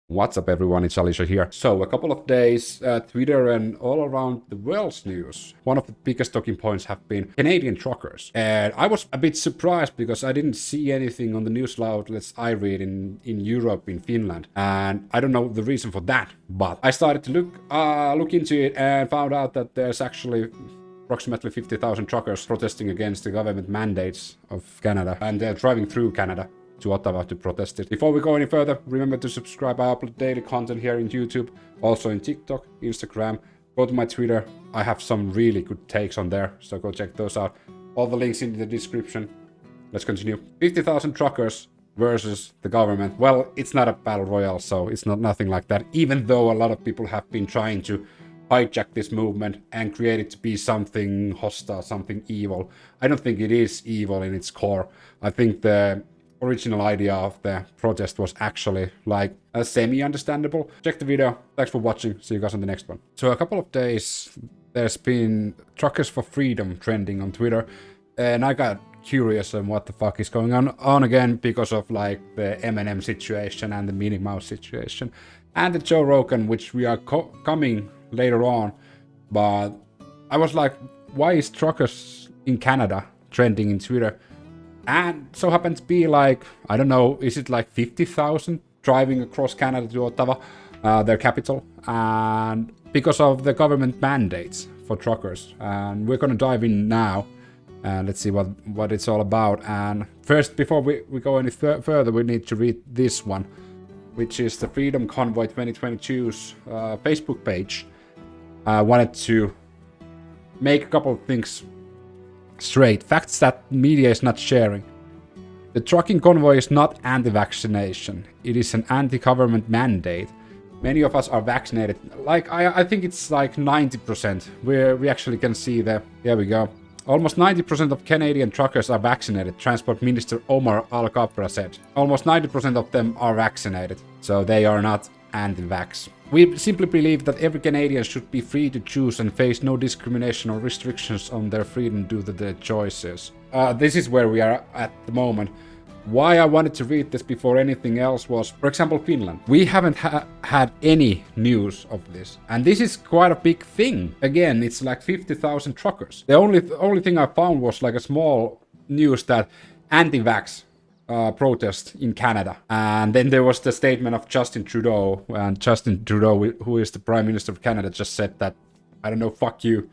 What's up everyone, it's Alicia here. So, a couple of days, Twitter and all around the world's news, one of the biggest talking points have been Canadian truckers. And I was a bit surprised because I didn't see anything on the news outlets I read in Europe, in Finland. And I don't know the reason for that, but I started to look into it and found out that there's actually approximately 50,000 truckers protesting against the government mandates of Canada, and they're driving through Canada to Ottawa to protest it. Before we go any further, remember to subscribe. I upload daily content here in YouTube, also in TikTok, Instagram. Go to my Twitter. I have some really good takes on there, so go check those out. All the links in the description. Let's continue. 50,000 truckers versus the government. Well, it's not a battle royale, so it's not nothing like that, even though a lot of people have been trying to hijack this movement and create it to be something hostile, something evil. I don't think it is evil in its core. I think the original idea of the protest was actually like a semi-understandable. Check the video. Thanks for watching. See you guys on the next one. So a couple of days there's been Truckers for Freedom trending on Twitter, and I got curious on what the fuck is going on again because of like the Eminem situation and the Minnie Mouse situation and the Joe Rogan, which we are coming later on. But I was like, why is truckers in Canada trending in Twitter? And so happened to be like, I don't know, is it like 50,000 driving across Canada to Ottawa, their capital, and because of the government mandates for truckers. And we're gonna dive in now and let's see what it's all about. And first, before we go any further, we need to read this one, which is the Freedom Convoy 2022's Facebook page. I wanted to make a couple of things straight. Facts that media is not sharing. The trucking convoy is not anti-vaccination. It is an anti-government mandate. Many of us are vaccinated. Like, I think it's like 90%. We actually can see there we go. Almost 90% of Canadian truckers are vaccinated, Transport Minister Omar Al-Kapra said. Almost 90% of them are vaccinated, so they are not anti-vax. We simply believe that every Canadian should be free to choose and face no discrimination or restrictions on their freedom due to their choices. This is where we are at the moment. Why I wanted to read this before anything else was, for example, Finland. We haven't had any news of this, and this is quite a big thing. Again, it's like 50,000 truckers. The only thing I found was like a small news that anti-vax protest in Canada. And then there was the statement of Justin Trudeau, and Justin Trudeau, who is the Prime Minister of Canada, just said that, I don't know, fuck you,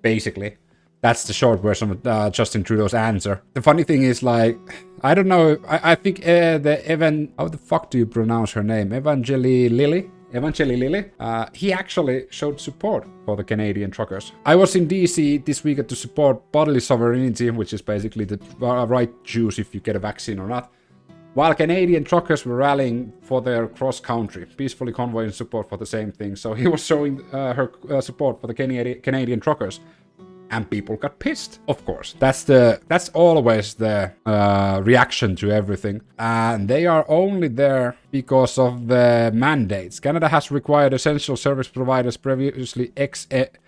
basically. That's the short version of Justin Trudeau's answer. The funny thing is, like, I don't know, I think how the fuck do you pronounce her name? Evangeline Lilly, he actually showed support for the Canadian truckers. I was in DC this weekend to support bodily sovereignty, which is basically the right to choose if you get a vaccine or not, while Canadian truckers were rallying for their cross-country, peacefully convoying support for the same thing. So he was showing her support for the Canadian truckers. And people got pissed, of course. That's always the reaction to everything. And they are only there because of the mandates. Canada has required essential service providers previously exempt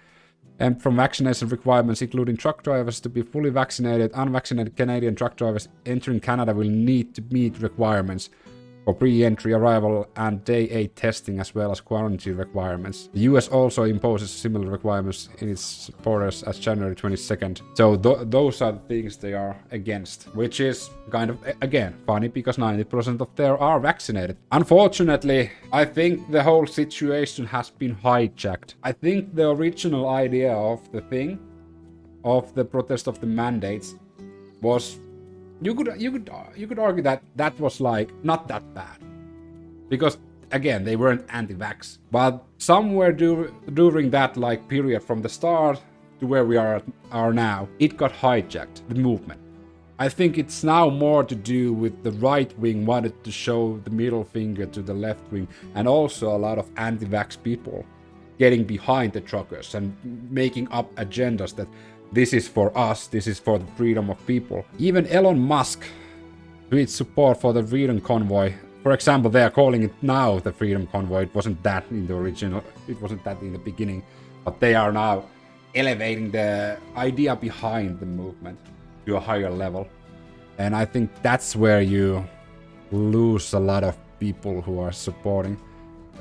from vaccination requirements, including truck drivers, to be fully vaccinated. Unvaccinated Canadian truck drivers entering Canada will need to meet requirements for pre-entry arrival and day 8 testing, as well as quarantine requirements. The US also imposes similar requirements in its borders as January 22nd. So those are the things they are against, which is kind of, again, funny because 90% of them are vaccinated. Unfortunately, I think the whole situation has been hijacked. I think the original idea of the thing, of the protest of the mandates, was you could argue that that was like not that bad, because again they weren't anti-vax, but somewhere during that like period from the start to where we are now, it got hijacked, the movement. I think it's now more to do with the right wing wanted to show the middle finger to the left wing, and also a lot of anti-vax people getting behind the truckers and making up agendas that this is for us, this is for the freedom of people. Even Elon Musk tweets support for the Freedom Convoy. For example, they are calling it now the Freedom Convoy. It wasn't that in the original, it wasn't that in the beginning, but they are now elevating the idea behind the movement to a higher level. And I think that's where you lose a lot of people who are supporting.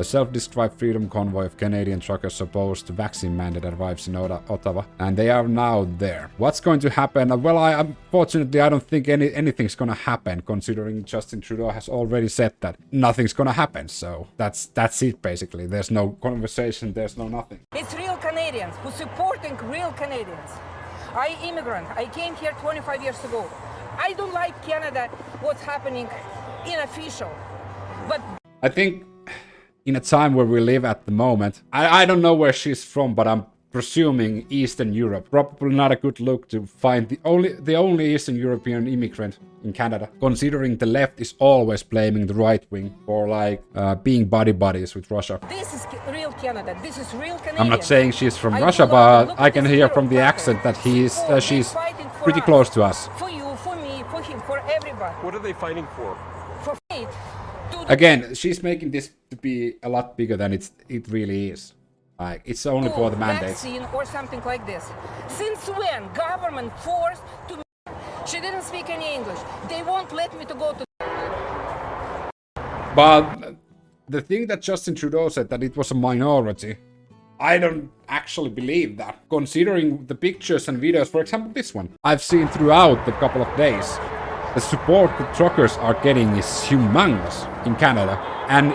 A self-described freedom convoy of Canadian truckers opposed to vaccine mandate arrives in Ottawa, and they are now there. What's going to happen? Well, unfortunately, I don't think anything's gonna happen, considering Justin Trudeau has already said that nothing's gonna happen. So that's it, basically. There's no conversation, there's no nothing. It's real Canadians who supporting real Canadians. I immigrant. I came here 25 years ago. I don't like Canada, what's happening unofficial. But I think in a time where we live at the moment, I don't know where she's from, but I'm presuming Eastern Europe. Probably not a good look to find the only Eastern European immigrant in Canada, considering the left is always blaming the right wing for like being buddies with Russia. This is real Canada. This is real Canadian. I'm not saying she's from Russia, but I can hear from the accent that she's pretty close to us. For you, for me, for him, for everybody. What are they fighting for? For faith. Again, she's making this to be a lot bigger than it really is. Like, it's only for the mandates. Vaccine or something like this. Since when government forced to? She didn't speak any English. They won't let me to go to. But the thing that Justin Trudeau said, that it was a minority, I don't actually believe that. Considering the pictures and videos, for example this one, I've seen throughout the couple of days, the support the truckers are getting is humongous in Canada and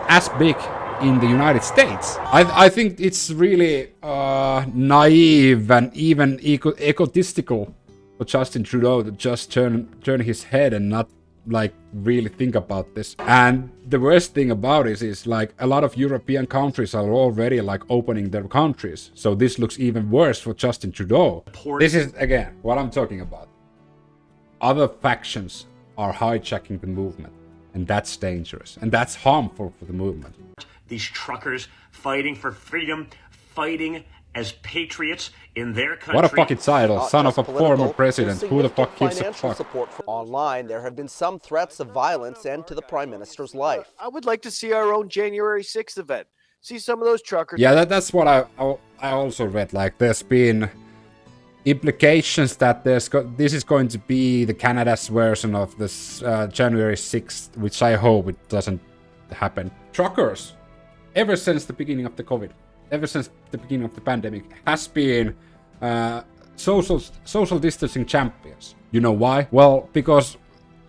as big in the United States. I think it's really naive and even egotistical for Justin Trudeau to just turn his head and not like really think about this. And the worst thing about it is like a lot of European countries are already like opening their countries. So this looks even worse for Justin Trudeau. This is again what I'm talking about. Other factions are hijacking the movement, and that's dangerous, and that's harmful for the movement. These truckers fighting for freedom, fighting as patriots in their country. What a fucking title, son of a former president. Who the fuck gives a fuck? Support for online, there have been some threats of violence and to the Prime Minister's life. I would like to see our own January 6th event. See some of those truckers. Yeah, that's what I also read. Like, there's been implications that this is going to be the Canada's version of this January 6th, which I hope it doesn't happen. Truckers, ever since the beginning of the COVID, ever since the beginning of the pandemic, has been social distancing champions. You know why? Well, because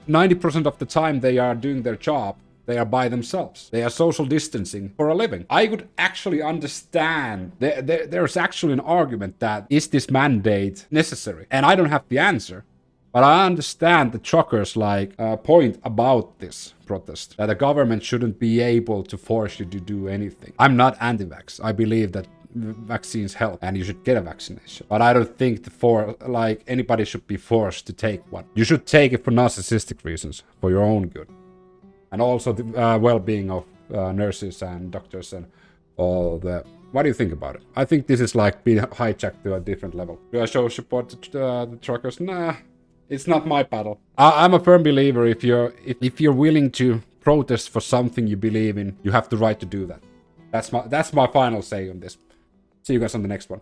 90% of the time they are doing their job, they are by themselves. They are social distancing for a living. I could actually understand, there's actually an argument that, is this mandate necessary? And I don't have the answer. But I understand the truckers' point about this protest, that the government shouldn't be able to force you to do anything. I'm not anti-vax. I believe that vaccines help and you should get a vaccination. But I don't think anybody should be forced to take one. You should take it for narcissistic reasons, for your own good. And also the well-being of nurses and doctors and all the... What do you think about it? I think this is like being hijacked to a different level. Do I show support to the truckers? Nah. It's not my battle. I'm a firm believer if you're willing to protest for something you believe in, you have the right to do that. That's my final say on this. See you guys on the next one.